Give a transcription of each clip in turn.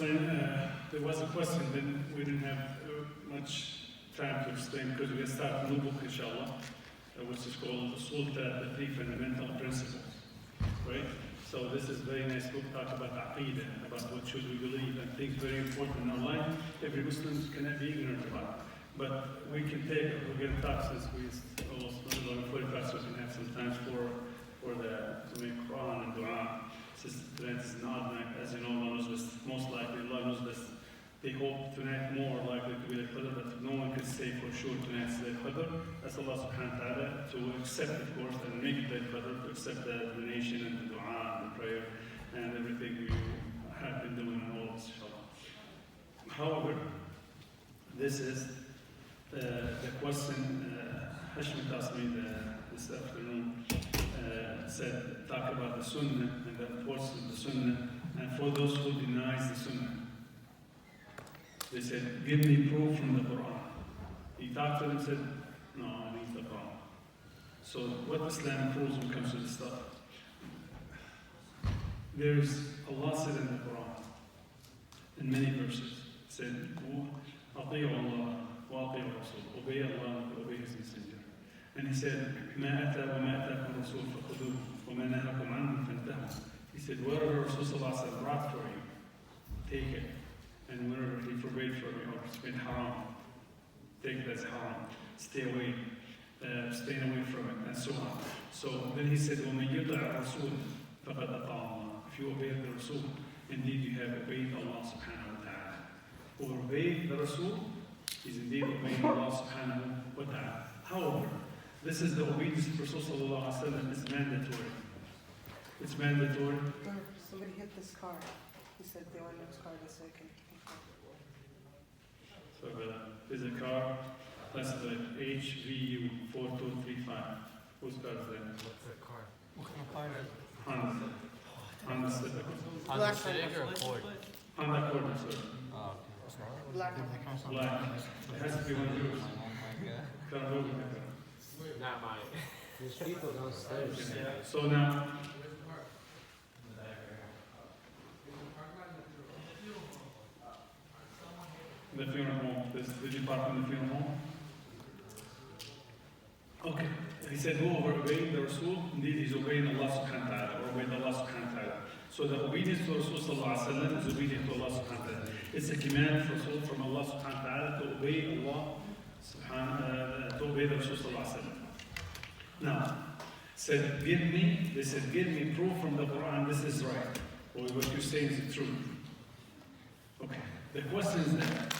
explain. There was a question, then we didn't have much time to explain because we're going to start a new book, inshallah, which is called the Three Fundamental Principles. Right? So this is a very nice book, talk about Aqidah, about what should we believe, and things very important in our life. Every Muslim cannot be ignorant about. But we can take, we're going to talk since we almost 45, so we can have some time to make Quran and Dua. Since tonight is an odd night, as you know, Allah knows best. Most likely, Allah knows best. They hope tonight more likely to be the Qadr, but no one can say for sure tonight's the Qadr. That's Allah subhanahu wa ta'ala to accept, of course, and make the Qadr, to accept the donation and the Dua and the prayer and everything we have been doing in all of this, inshallah. However, this is the question Hashmit asked me this afternoon. Said, talk about the sunnah and the importance of the sunnah, and for those who denies the sunnah. They said, give me proof from the Quran. He talked to them and said, no, I need the Quran. So what Islam proves when it comes to this stuff? Allah said in the Quran, in many verses, said, أطيعوا الله وأطيعوا الرسول. Obey Allah and obey His Messenger. And he said, ما أتى وما أتاكم الرسول فخذوه وما نهاكم عنه فانتهوا. He said, whatever Rasulullah brought for you, take it. And whatever he forbade from you, or it's been haram, take it as haram. Stay away, stay away from it, and so on. So then he said, وَمَن يُطِعْ الرَّسُولَ فَقَدْ أَطَاعَ اللَّهَ. If you obey the Rasul, indeed you have obeyed Allah subhanahu wa ta'ala. Who obeyed the Rasul is indeed obeying Allah subhanahu wa ta'ala. However, this is the obedience of Rasul sallallahu alaihi wasallam is mandatory. It's mandatory. Somebody hit this car. He said they want this car this second. So there's a car, that's the HVU 4235. Whose car is that? What's the car? What kind of car? Honda Civic. Honda Civic or Accord? Honda Accord, sir. Oh, Black. Black. It has to be one of yours. oh my god. Can't move it. Not mine. There's people downstairs. So now, the funeral home. Did you park in the funeral home? Okay. He said, whoever obeyed the Rasul, indeed he's obeying Allah subhanahu wa ta'ala, or obeying Allah subhanahu wa ta'ala. So the obedience to Rasul sallallahu alaihi wasallam is obedience to Allah subhanahu wa ta'ala. It's a command from Allah subhanahu wa ta'ala to obey Allah subhanahu to obey the Rasul sallallahu alaihi wasallam. Now, said, they said, give me proof from the Quran, this is right. Or what you're saying is true. Okay. The question is that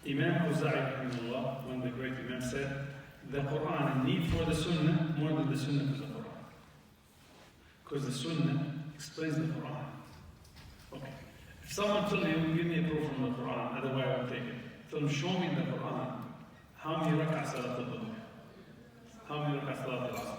Imam Awza'i, one of the great Imams, said, the Quran need for the Sunnah more than the Sunnah to the Quran. Because the Sunnah explains the Quran. Okay. If someone told you, give me a proof from the Quran, otherwise I will take it. Tell them, show me in the Quran, how many rak'ah salat al-dhuhr? How many rak'ah salat al-asr?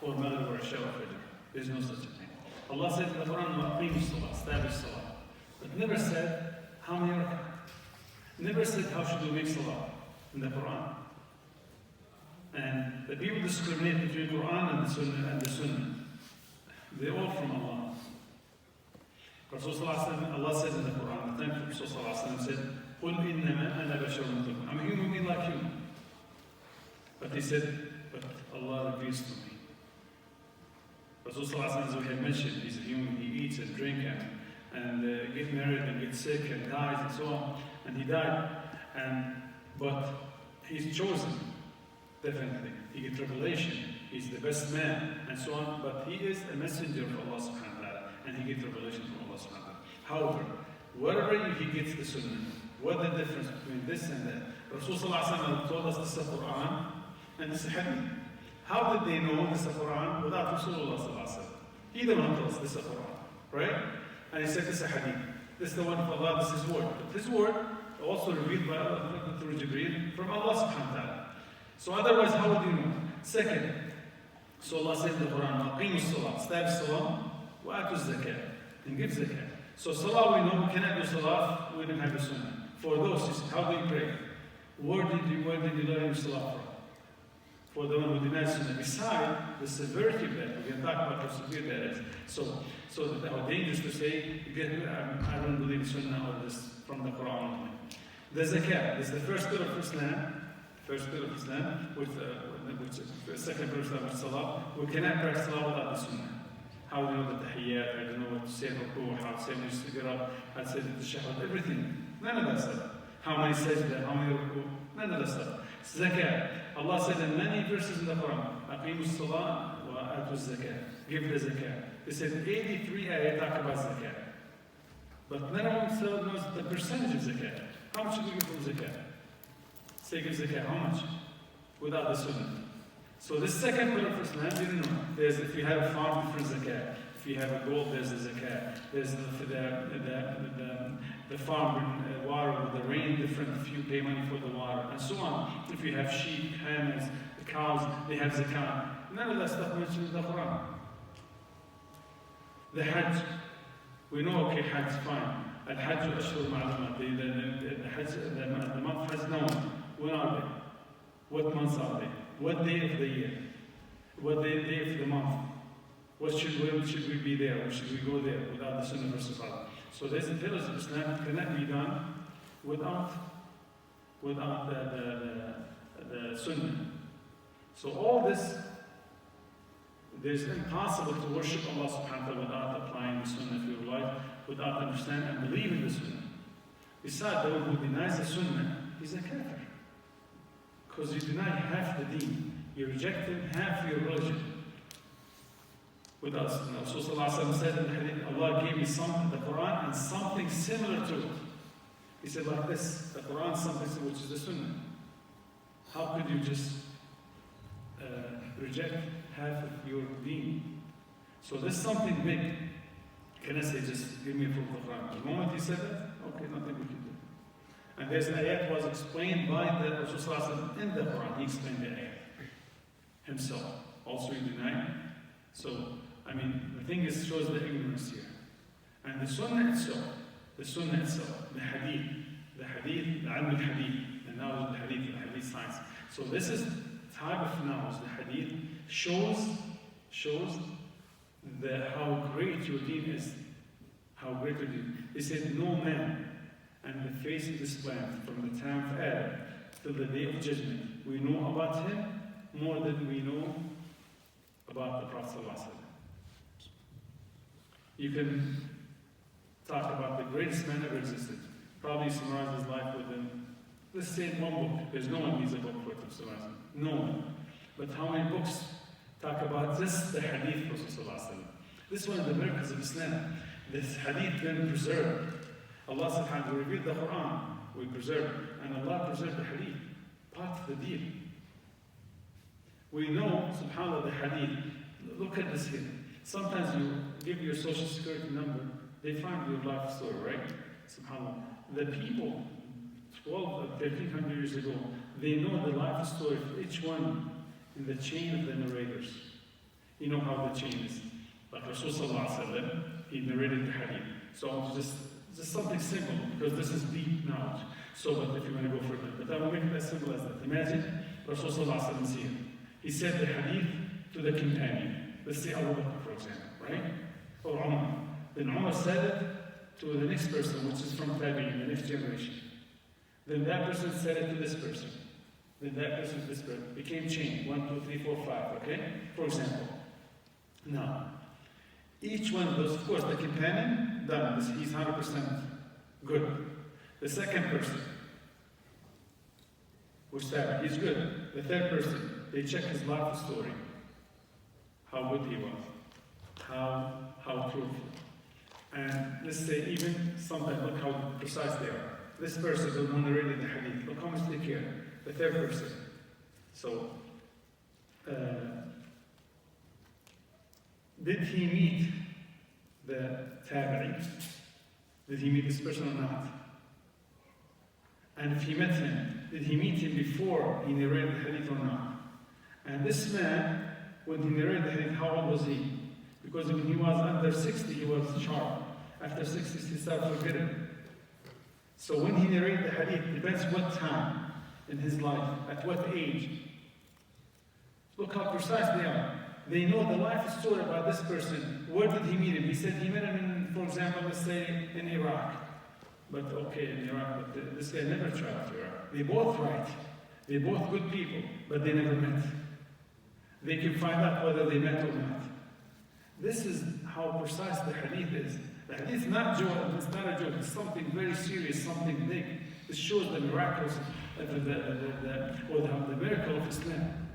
Or maghrib or isha or fajr? There's no such a thing. Allah said in the Quran, waqim salat, establish salat. But never said, how many rak'ah? Never said, how should we make salat in the Quran? And the people discriminate between Quran and the Sunnah. They're all from Allah. Allah said in the Quran, the time Rasul said, قُلْ إِنَّمَا أَنَا بَشَرٌ مِثْلُكُمْ. I'm a human being like you. But he said, but Allah reveals to me. Rasul as we have mentioned, he's a human, he eats and drinks and gets married and gets sick and dies and so on. And he died. But he's chosen, definitely. He gets revelation. He's the best man and so on. But he is a messenger of Allah subhanahu wa ta'ala. And he gets revelation from Allah subhanahu wa ta'ala. However, wherever he gets the sunnah, what the difference between this and that? Rasulullah told us this is the Quran and this is hadith. How did they know this is the Quran without Rasulullah? He didn't tell us this is the Quran, right? And he said this is a hadith. This is the one of Allah, this is His word. But His word also revealed by Allah through Jibreel from Allah subhanahu wa ta'ala. So otherwise, how would you know? Second, so Allah said in the Quran, أَقِيمُوا الصَّلَاةِ, establish salah, وَآتُوا الزَّكَاةِ, and give zakah. So salah, we know we cannot do salah, we don't have the sunnah. For those, how do you pray? Where did you learn your salah from? for the one who denies sunnah. Beside the severity of that, we can talk about how severe that is. So how dangerous to say, I don't believe in sunnah or this from the Quran only. The zakat is the first pillar of Islam. First pillar of Islam, which the second pillar of Islam is salah. We cannot practice salah without the sunnah. How do you know the tahiyyat? How do you know what to say ruku? How to say when you get up? How to say the tashahhud? Everything. None of that stuff. How many sajda? How many ruku? None of that stuff. Zakat. Allah said in many verses in the Quran, "Aqimu as-salah wa atu az-zakat." Give the zakat. They said 83 ayat talk about zakat. But none of them knows the percentage of zakat. How much should we give from zakat? Say give zakat. How much? Without the sunnah. So this second pillar of Islam, you don't know. There's, if you have a farm, different zakat. If you have a gold, there's the zakat. There's the farm water with the rain, different if you pay money for the water, and so on. If you have sheep, camels, the cows, they have zakat. None of that stuff mentioned in the Quran. The Hajj, we know, okay, Hajj, fine. Al-Hajj ashhur ma'lumat. The month has known. When are they? What months are they? What day of the year? What day of the month? When should we be there? When should we go there without the Sunnah versus Allah? So these pillars of Islam cannot be done without the Sunnah. So all this, it is impossible to worship Allah subhanahu wa ta'ala without applying the Sunnah to your life, without understanding and believing the Sunnah. Besides, the one who denies the Sunnah, he's a kafir. Because you deny half the deen. You're rejecting half your religion. With us, Rasulullah said in the hadith, Allah gave me the Quran and something similar to it. He said like this, the Quran something which is the Sunnah. How could you just reject half of your deen? So there's something big. Can I say just give me a proof of the Quran? The moment he said that, okay, nothing we can do. And this ayat was explained by the Rasulullah in the Quran. He explained the ayat himself. Also he denied. So, I mean, the thing is, shows the ignorance here. And the Sunnah itself, the Hadith, the Ilm al-Hadith, the knowledge of the Hadith, the Hadith science. So this is type of knowledge, the Hadith, shows how great your deen is. How great your deen. He said, no man on the face of this planet, from the time of Adam till the day of judgment, we know about him more than we know about the Prophet ﷺ. You can talk about the greatest man ever existed. Probably summarize his life within, let's say, one book. There's no one needs a book for it to summarize it. No one. But how many books talk about this, the Hadith of Rasulullah? This is one of the miracles of Islam. This Hadith been preserved. Allah subhanahu wa ta'ala revealed the Quran, we preserve, and Allah preserved the Hadith, part of the deen. We know, subhanAllah, the Hadith. Look at this here. Sometimes you give your social security number, they find your life story, right? SubhanAllah. The people, 1,300 years ago, they know the life story of each one in the chain of the narrators. You know how the chain is. Like Rasulullah, he narrated the Hadith. So just something simple, because this is deep knowledge. So, but if you want to go further, but I will make it as simple as that. Imagine Rasulullah is here. He said the Hadith to the companion. Let's say Abu Bakr, for example, right? Or Umar. Then Umar said it to the next person, which is from Tabi'in, the next generation. Then that person said it to this person. Then that person to this person. Became chain. 1, 2, 3, 4, 5, okay? For example. Now, each one of those, of course, the companion, done this, he's 100% good. The second person, which he's good. The third person, they check his life story. How good he was. How truthful. And let's say even sometimes look how precise they are. This person, the one narrating the Hadith, look how much they care. The third person. So, did he meet the Tabi'i? Did he meet this person or not? And if he met him, did he meet him before he narrated the Hadith or not? And this man, when he narrated the Hadith, how old was he? Because when he was under 60, he was sharp. After 60, he started forgetting. So when he narrated the Hadith, depends what time in his life, at what age. Look how precise they are. They know the life story about this person. Where did he meet him? He said he met him in, for example, let's say in Iraq. But okay, in Iraq, but this guy never traveled to Iraq. They both right. They're both good people, but they never met. They can find out whether they met or not. This is how precise the hadith is. The hadith is not joke, it's not a joke, it's something very serious, something big. It shows the miracles, or the miracle of Islam.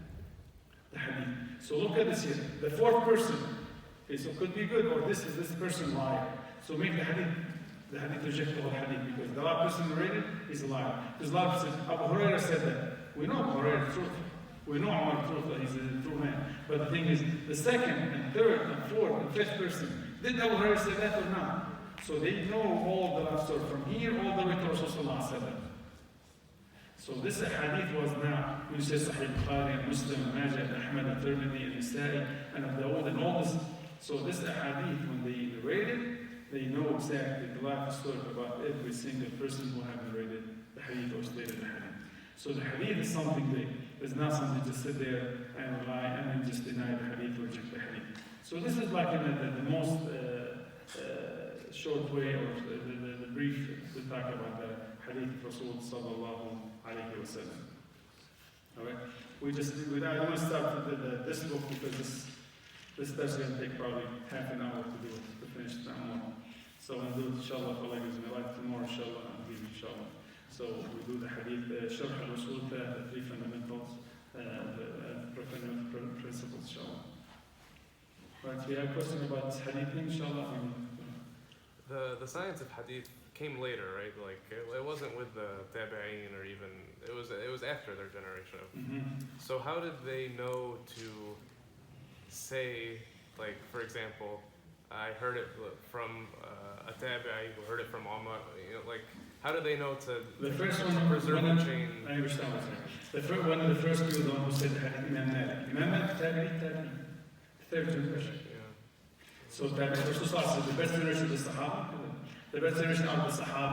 The hadith. So look at this here. The fourth person. Okay, so it could be good, or this person liar. So make the hadith reject the whole hadith, because the last person narrated is a liar. Because a lot of people said, Abu Hurairah said that. We know Abu Hurairah is truthful. We know Umar is truthful, he's a true man. But the thing is, the second and third and fourth and fifth person, did Abu Hurairah say that or not? So they know all the love story from here all the way to Rasulullah said that. So this hadith was now, when you say Sahih Bukhari and Muslim and Majah and Ahmad and Tirmidhi and Nasa'i and Abu Dawud and all this. So this hadith, when they narrated, they know exactly the life story about every single person who have narrated the hadith or stated the hadith. So the hadith is something big. It's not something to just sit there and lie and then just deny the hadith or reject the hadith. So this is like the most short way or the brief to talk about the hadith of Rasul sallallahu alayhi wa sallam. Alright? I want to start with this book because this is going to take probably half an hour to do it, to finish that one. So we'll do it, inshallah, for like my life tomorrow, inshallah, and give inshallah. So we do the hadith, Sharh al-Rasul, the three fundamentals, principles, inshallah. Right, we have a question about this hadith, inshallah. The science of hadith came later, right? Like it wasn't with the tabi'een or even it was after their generation. Mm-hmm. So how did they know to say, like, for example, I heard it from a tabi'i who heard it from Umar, like, how do they know to the first one, preserve the chain? I understand what you're saying. One of the first people, the one who said the hadith, Imam Malik. Imam Malik, tabi'i, third generation. Yeah. So tabi'i, Rasul sallallahu alayhi wa sallam, the best generation of the Sahaba, the best generation of the Sahaba,